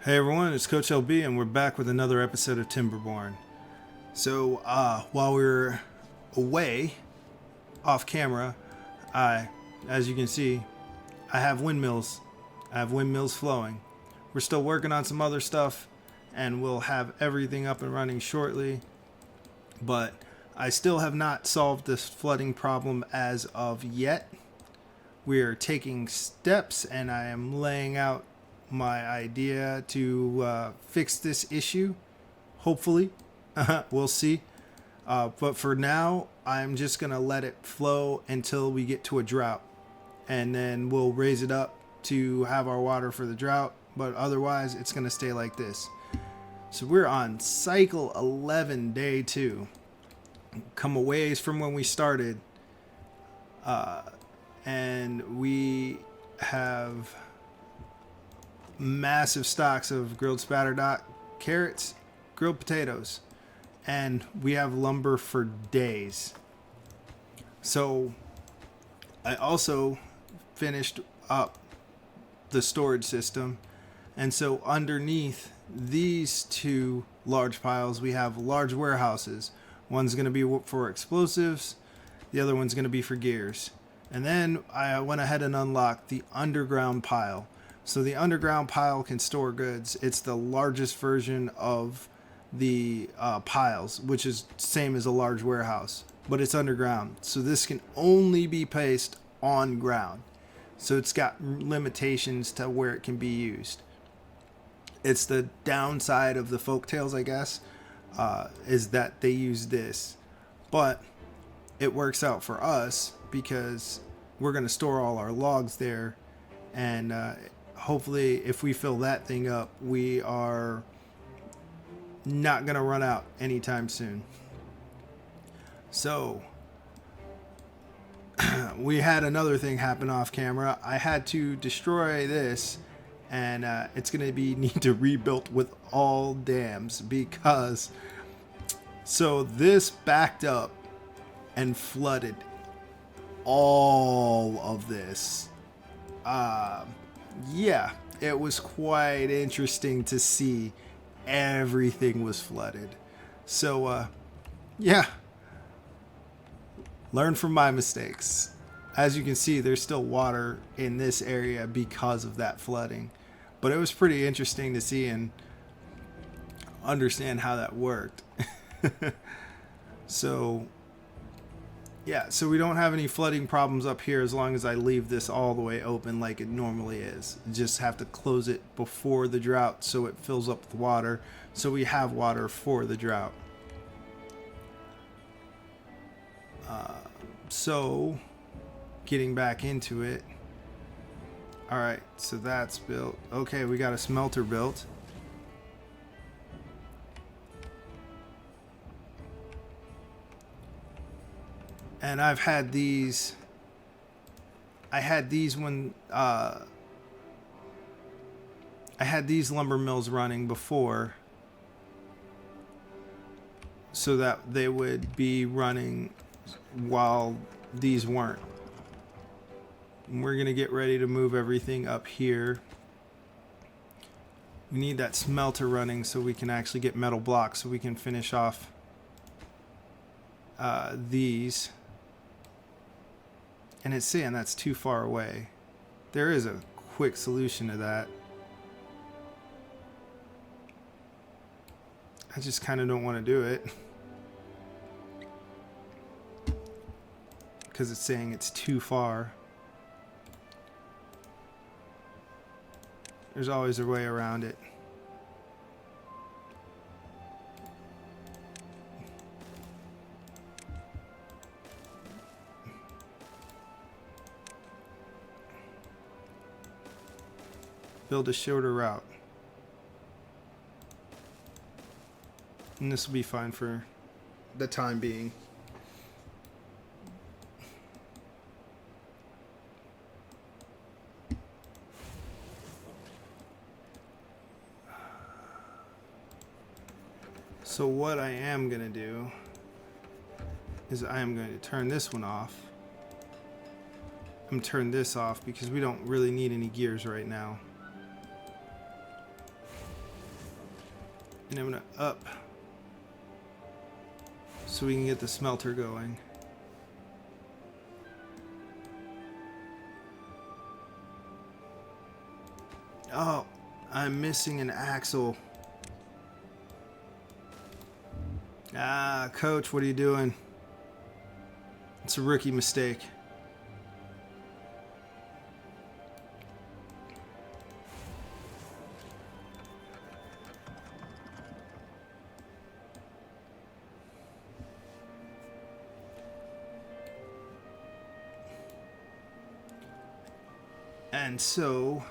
Hey everyone, it's Coach LB, and we're back with another episode of Timberborn. So, while we were away, off camera, as you can see, I have windmills. I have windmills flowing. We're still working on some other stuff, and we'll have everything up and running shortly. But I still have not solved this flooding problem as of yet. We are taking steps, and I am laying out my idea to fix this issue. Hopefully, we'll see. But for now, I'm just gonna let it flow until we get to a drought, and then we'll raise it up to have our water for the drought. But otherwise, it's gonna stay like this. So we're on cycle 11, day 2. Come a ways from when we started, and we have massive stocks of grilled spatterdock, carrots, grilled potatoes, and we have lumber for days. So I also finished up the storage system, and so underneath these two large piles we have large warehouses. One's going to be for explosives, the other one's going to be for gears. And then I went ahead and unlocked the underground pile. So the underground pile can store goods. It's the largest version of the piles, which is same as a large warehouse, but it's underground. So this can only be placed on ground. So it's got limitations to where it can be used. It's the downside of the folktales, I guess, is that they use this. But it works out for us because we're going to store all our logs there, and hopefully if we fill that thing up, we are not going to run out anytime soon. So we had another thing happen off camera. I had to destroy this, and it's going to be need to rebuild with all dams, because so this backed up and flooded all of this. Yeah, it was quite interesting to see everything was flooded. So, yeah, learn from my mistakes. As you can see, there's still water in this area because of that flooding. But it was pretty interesting to see and understand how that worked. So, yeah, so we don't have any flooding problems up here as long as I leave this all the way open like it normally is. Just have to close it before the drought so it fills up with water, so we have water for the drought. So, getting back into it. Alright, so that's built. Okay, we got a smelter built. And I've had these. I had these when I had these lumber mills running before, so that they would be running while these weren't. And we're gonna get ready to move everything up here. We need that smelter running so we can actually get metal blocks, so we can finish off these. And it's saying that's too far away. There is a quick solution to that. I just kind of don't want to do it, because it's saying it's too far. There's always a way around it. Build a shorter route. And this will be fine for the time being. So what I am going to do is I am going to turn this one off. I'm going to turn this off because we don't really need any gears right now. And I'm gonna up so we can get the smelter going. Oh, I'm missing an axle. Ah, coach, what are you doing? It's a rookie mistake. And so,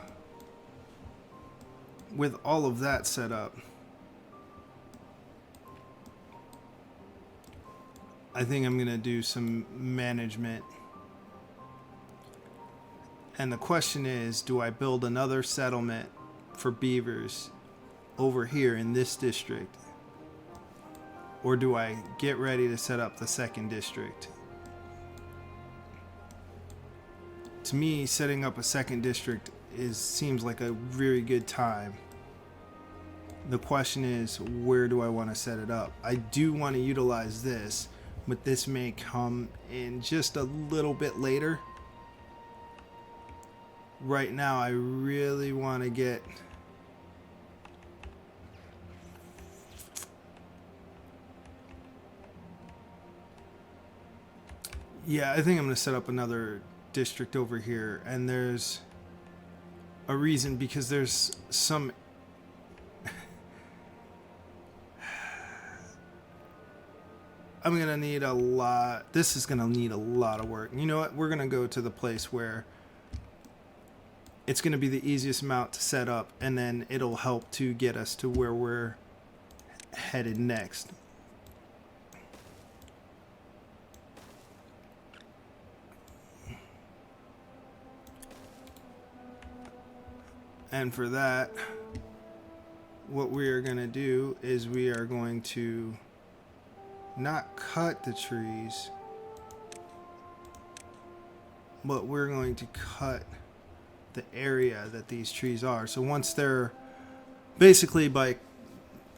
with all of that set up, I think I'm going to do some management. And the question is, do I build another settlement for beavers over here in this district? Or do I get ready to set up the second district? To me, setting up a second district seems like a very good time. The question is, where do I want to set it up? I do want to utilize this, but this may come in just a little bit later. Right now, I really want to get... Yeah, I think I'm going to set up another district over here, and there's a reason, because there's some... I'm going to need a lot... This is going to need a lot of work. You know what? We're going to go to the place where it's going to be the easiest amount to set up, and then it'll help to get us to where we're headed next. And for that, what we are going to do is we are going to not cut the trees, but we're going to cut the area that these trees are. So once they're basically, by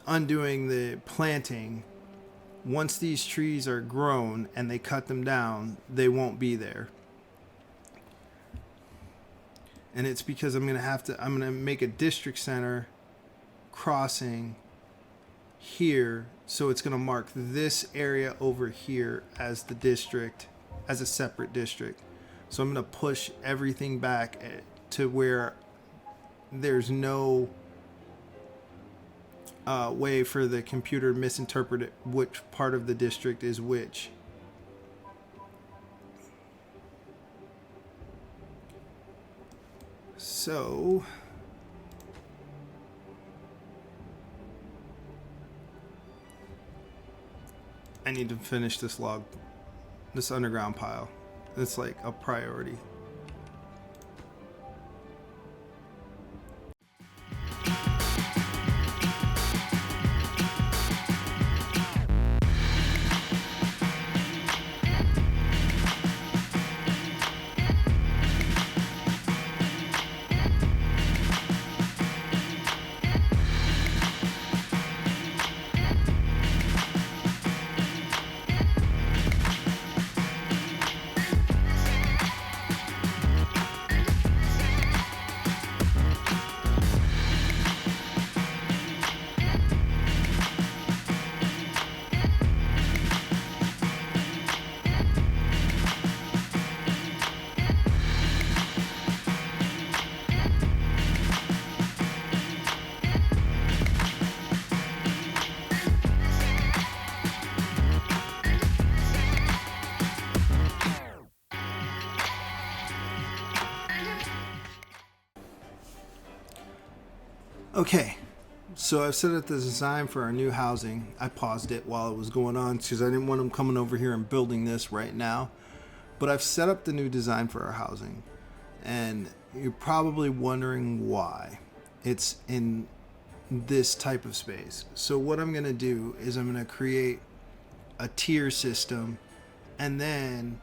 undoing the planting, once these trees are grown and they cut them down, they won't be there. And it's because I'm going to make a district center crossing here. So it's going to mark this area over here as the district, as a separate district. So I'm going to push everything back to where there's no way for the computer to misinterpret which part of the district is which. So I need to finish this underground pile. It's like a priority. Okay, so I've set up the design for our new housing. I paused it while it was going on because I didn't want them coming over here and building this right now. But I've set up the new design for our housing. And you're probably wondering why it's in this type of space. So what I'm going to do is I'm going to create a tier system, and then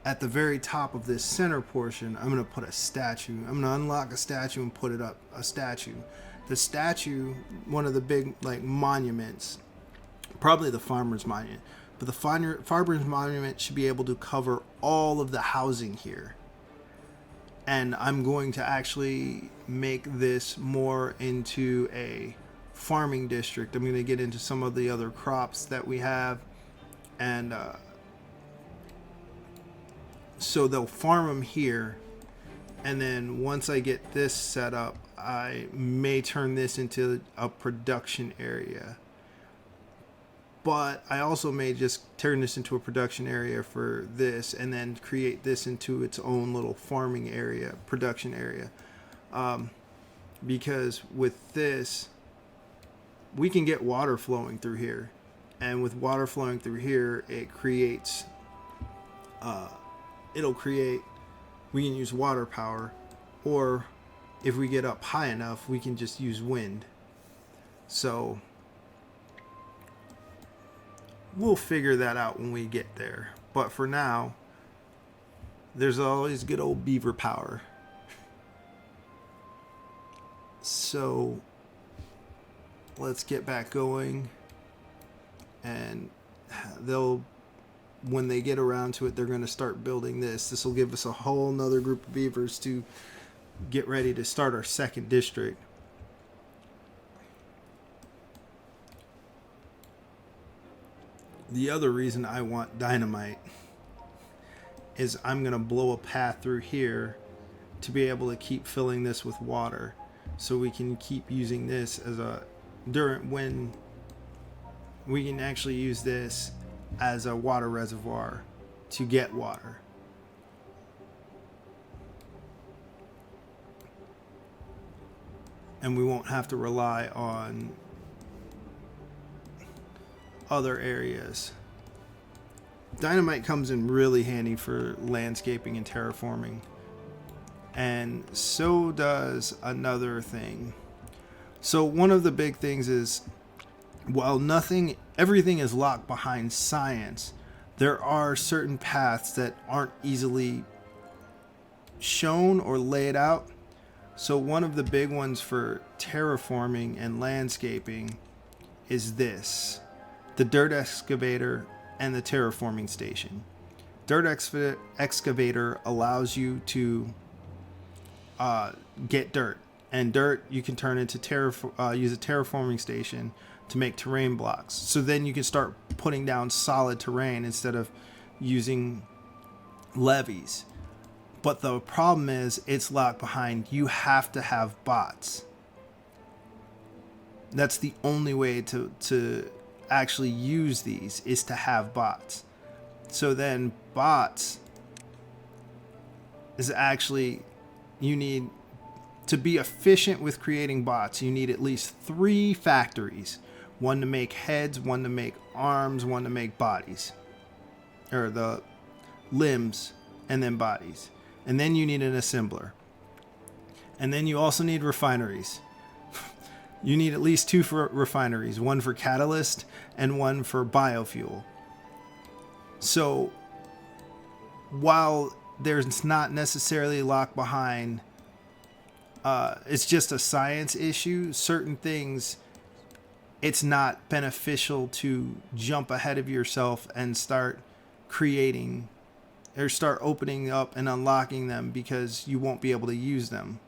at the very top of this center portion, I'm going to put a statue. I'm going to unlock a statue and put it up, a statue. the statue, one of the big like monuments, probably the farmer's monument, but the farmer's monument should be able to cover all of the housing here. And I'm going to actually make this more into a farming district. I'm going to get into some of the other crops that we have, and so they'll farm them here. And then once I get this set up, I may turn this into a production area. But I also may just turn this into a production area for this, and then create this into its own little farming area, production area. Because with this, we can get water flowing through here. And with water flowing through here, it creates, we can use water power. Or if we get up high enough, we can just use wind. So we'll figure that out when we get there. But for now, there's always good old beaver power. So let's get back going. And when they get around to it, they're going to start building this. This will give us a whole nother group of beavers to get ready to start our second district. The other reason I want dynamite is I'm going to blow a path through here to be able to keep filling this with water, so we can keep using this as when we can actually use this as a water reservoir to get water. And we won't have to rely on other areas. Dynamite comes in really handy for landscaping and terraforming. And so does another thing. So one of the big things is, while everything is locked behind science, there are certain paths that aren't easily shown or laid out. So one of the big ones for terraforming and landscaping is this: the dirt excavator and the terraforming station. Dirt excavator allows you to get dirt, and dirt you can turn into use a terraforming station to make terrain blocks. So then you can start putting down solid terrain instead of using levees. But the problem is, it's locked behind. You have to have bots. That's the only way to actually use these, is to have bots. So then bots is actually, you need to be efficient with creating bots. You need at least 3 factories: one to make heads, one to make arms, one to make bodies, or the limbs, and then bodies. And then you need an assembler. And then you also need refineries. You need at least 2 refineries, one for catalyst and one for biofuel. So while there's not necessarily locked behind, it's just a science issue. Certain things, it's not beneficial to jump ahead of yourself and start creating or start opening up and unlocking them, because you won't be able to use them.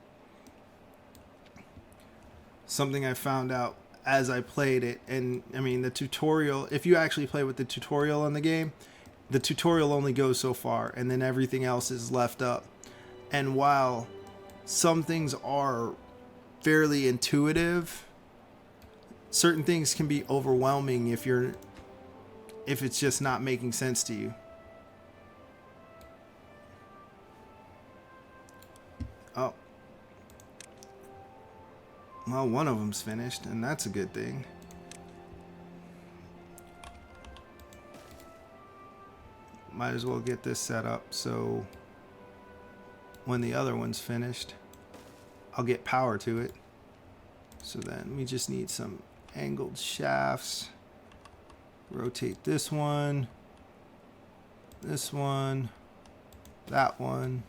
Something I found out as I played it, and I mean the tutorial, if you actually play with the tutorial on the game, the tutorial only goes so far, and then everything else is left up. And while some things are fairly intuitive, certain things can be overwhelming if it's just not making sense to you. Oh. Well, one of them's finished, and that's a good thing. Might as well get this set up so when the other one's finished, I'll get power to it. So then we just need some angled shafts. Rotate this one, that one.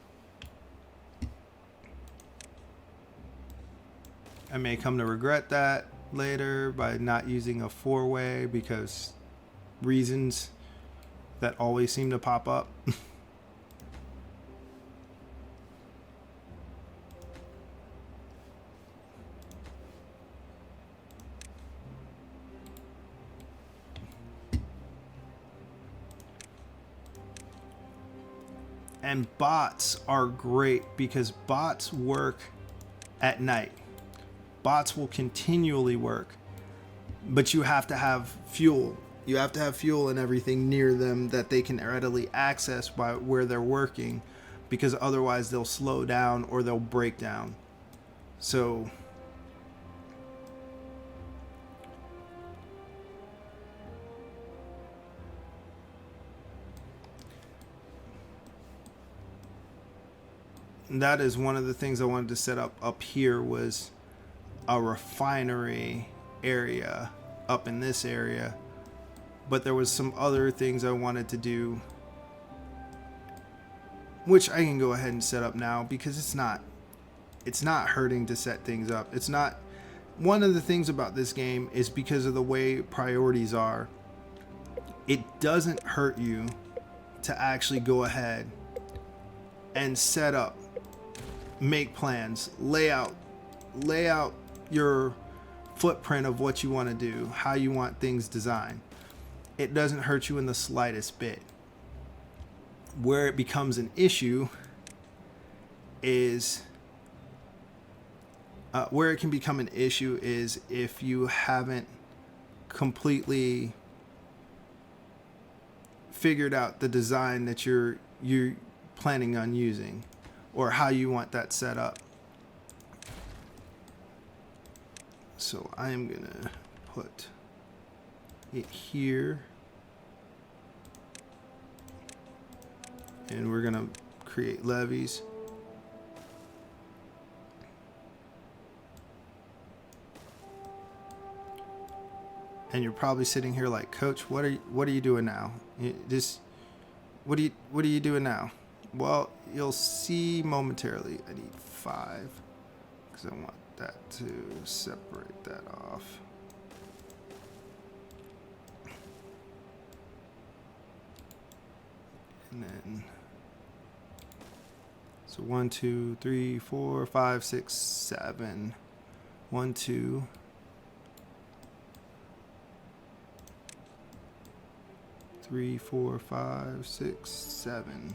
I may come to regret that later by not using a four-way because reasons that always seem to pop up. And bots are great because bots work at night. Bots will continually work, but you have to have fuel. You have to have fuel and everything near them that they can readily access by where they're working, because otherwise they'll slow down or they'll break down. So that is one of the things I wanted to set up here was a refinery area up in this area, but there was some other things I wanted to do, which I can go ahead and set up now because it's not hurting to set things up. It's not. One of the things about this game is because of the way priorities are, it doesn't hurt you to actually go ahead and set up, make plans, lay out your footprint of what you want to do, how you want things designed. It doesn't hurt you in the slightest bit. Where it becomes an issue is where it can become an issue is if you haven't completely figured out the design that you're planning on using or how you want that set up. So I am gonna put it here, and we're gonna create levees. And you're probably sitting here like, Coach, what are you doing now? What are you doing now? Well, you'll see momentarily. I need 5 because I want that to separate that off. And then, so 1, 2, 3, 4, 5, 6, 7. 1, 2. 3, 4, 5, 6, 7.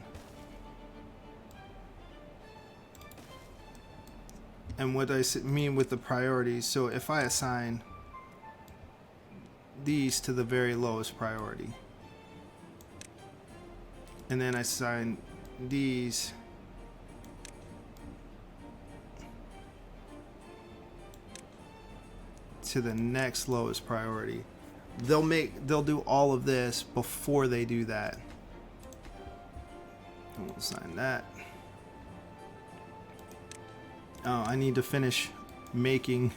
And what I mean with the priorities, so if I assign these to the very lowest priority, and then I assign these to the next lowest priority, they'll do all of this before they do that. And we'll assign that. Oh, I need to finish making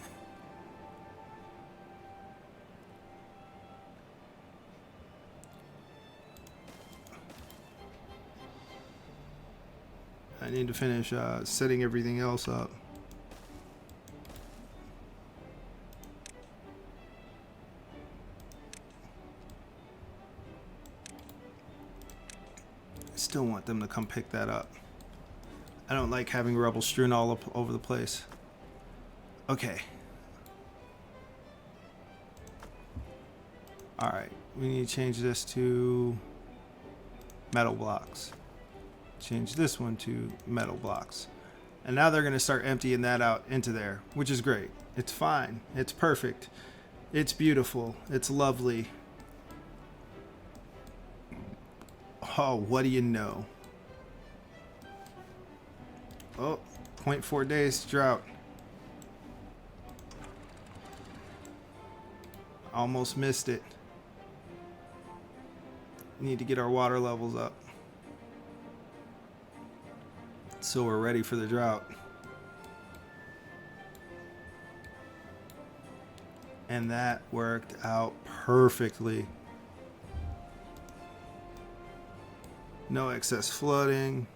setting everything else up. I still want them to come pick that up. I don't like having rubble strewn all up over the place. Okay. Alright, we need to change this to metal blocks. Change this one to metal blocks. And now they're going to start emptying that out into there, which is great. It's fine. It's perfect. It's beautiful. It's lovely. Oh, what do you know? Oh, 0.4 days drought. Almost missed it. Need to get our water levels up so we're ready for the drought. And that worked out perfectly. No excess flooding.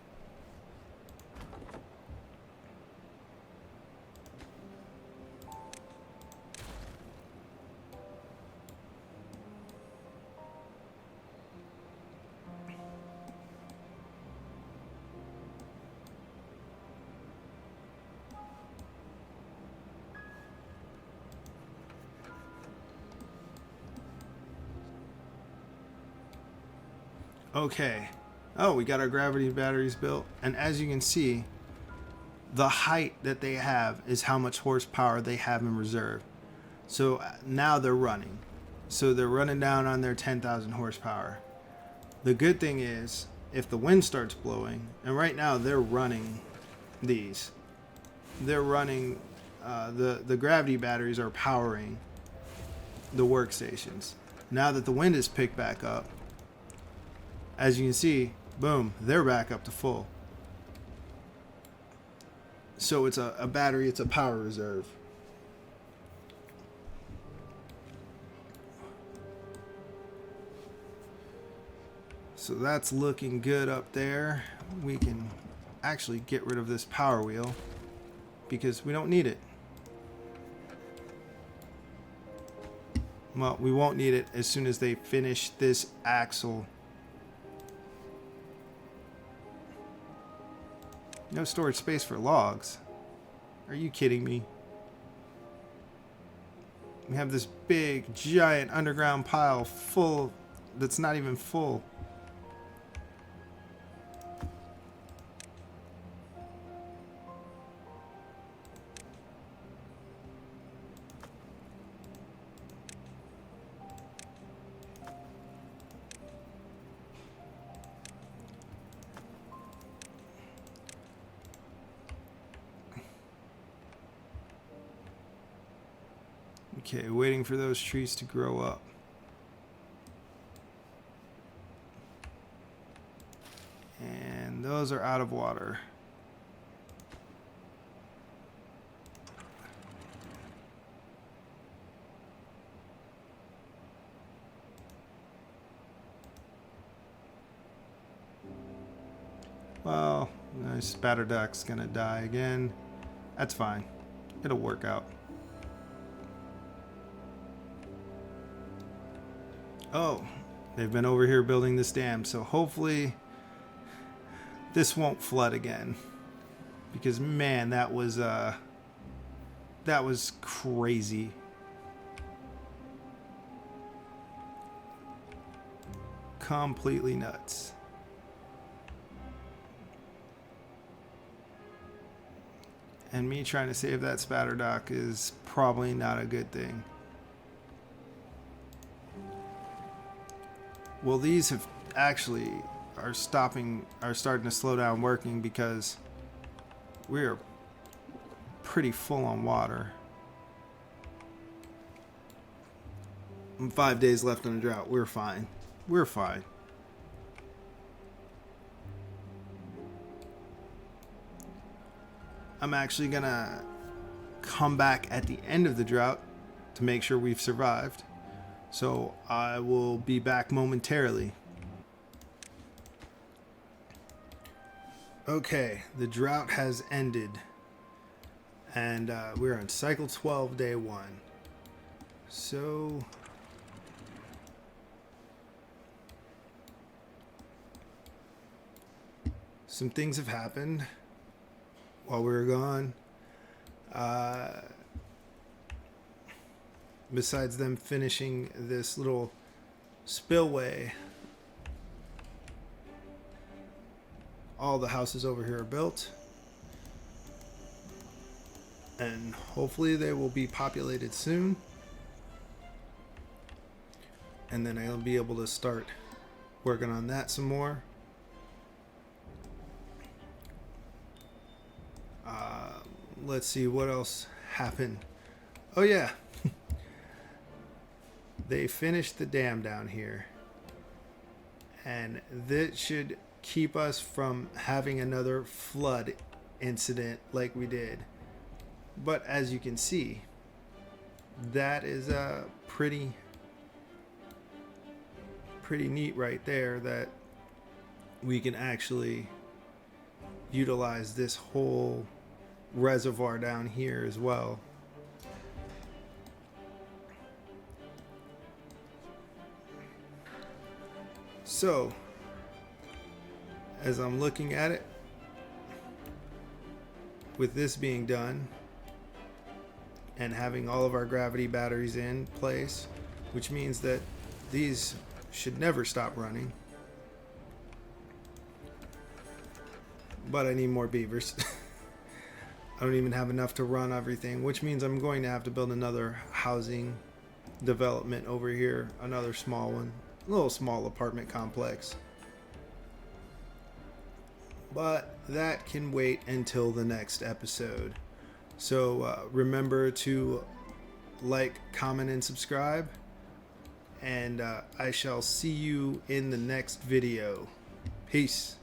Okay. Oh, we got our gravity batteries built. And as you can see, the height that they have is how much horsepower they have in reserve. So now they're running. So they're running down on their 10,000 horsepower. The good thing is, if the wind starts blowing, and right now they're running these. They're running, the gravity batteries are powering the workstations. Now that the wind is picked back up, as you can see, boom, they're back up to full. So it's a battery, it's a power reserve. So that's looking good up there. We can actually get rid of this power wheel because we don't need it. Well, we won't need it as soon as they finish this axle. No storage space for logs. Are you kidding me? We have this big, giant underground pile full that's not even full. Okay, waiting for those trees to grow up. And those are out of water. Well, my spatter duck's gonna die again. That's fine. It'll work out. Oh, they've been over here building this dam, so hopefully this won't flood again. Because man, that was crazy. Completely nuts. And me trying to save that spatter dock is probably not a good thing. Well, these have actually are starting to slow down working because we're pretty full on water. 5 days left on the drought. We're fine. We're fine. I'm actually gonna come back at the end of the drought to make sure we've survived. So I will be back momentarily. Okay, the drought has ended. And we're on cycle 12, day 1. So some things have happened while we were gone. Besides them finishing this little spillway, all the houses over here are built. And hopefully they will be populated soon. And then I'll be able to start working on that some more. Let's see what else happened. Oh yeah. They finished the dam down here. And that should keep us from having another flood incident like we did. But as you can see, that is pretty neat right there, that we can actually utilize this whole reservoir down here as well. So, as I'm looking at it, with this being done and having all of our gravity batteries in place, which means that these should never stop running. but I need more beavers. I don't even have enough to run everything, which means I'm going to have to build another housing development over here, another small one, a little small apartment complex. But that can wait until the next episode. So remember to like, comment, and subscribe. And I shall see you in the next video. Peace.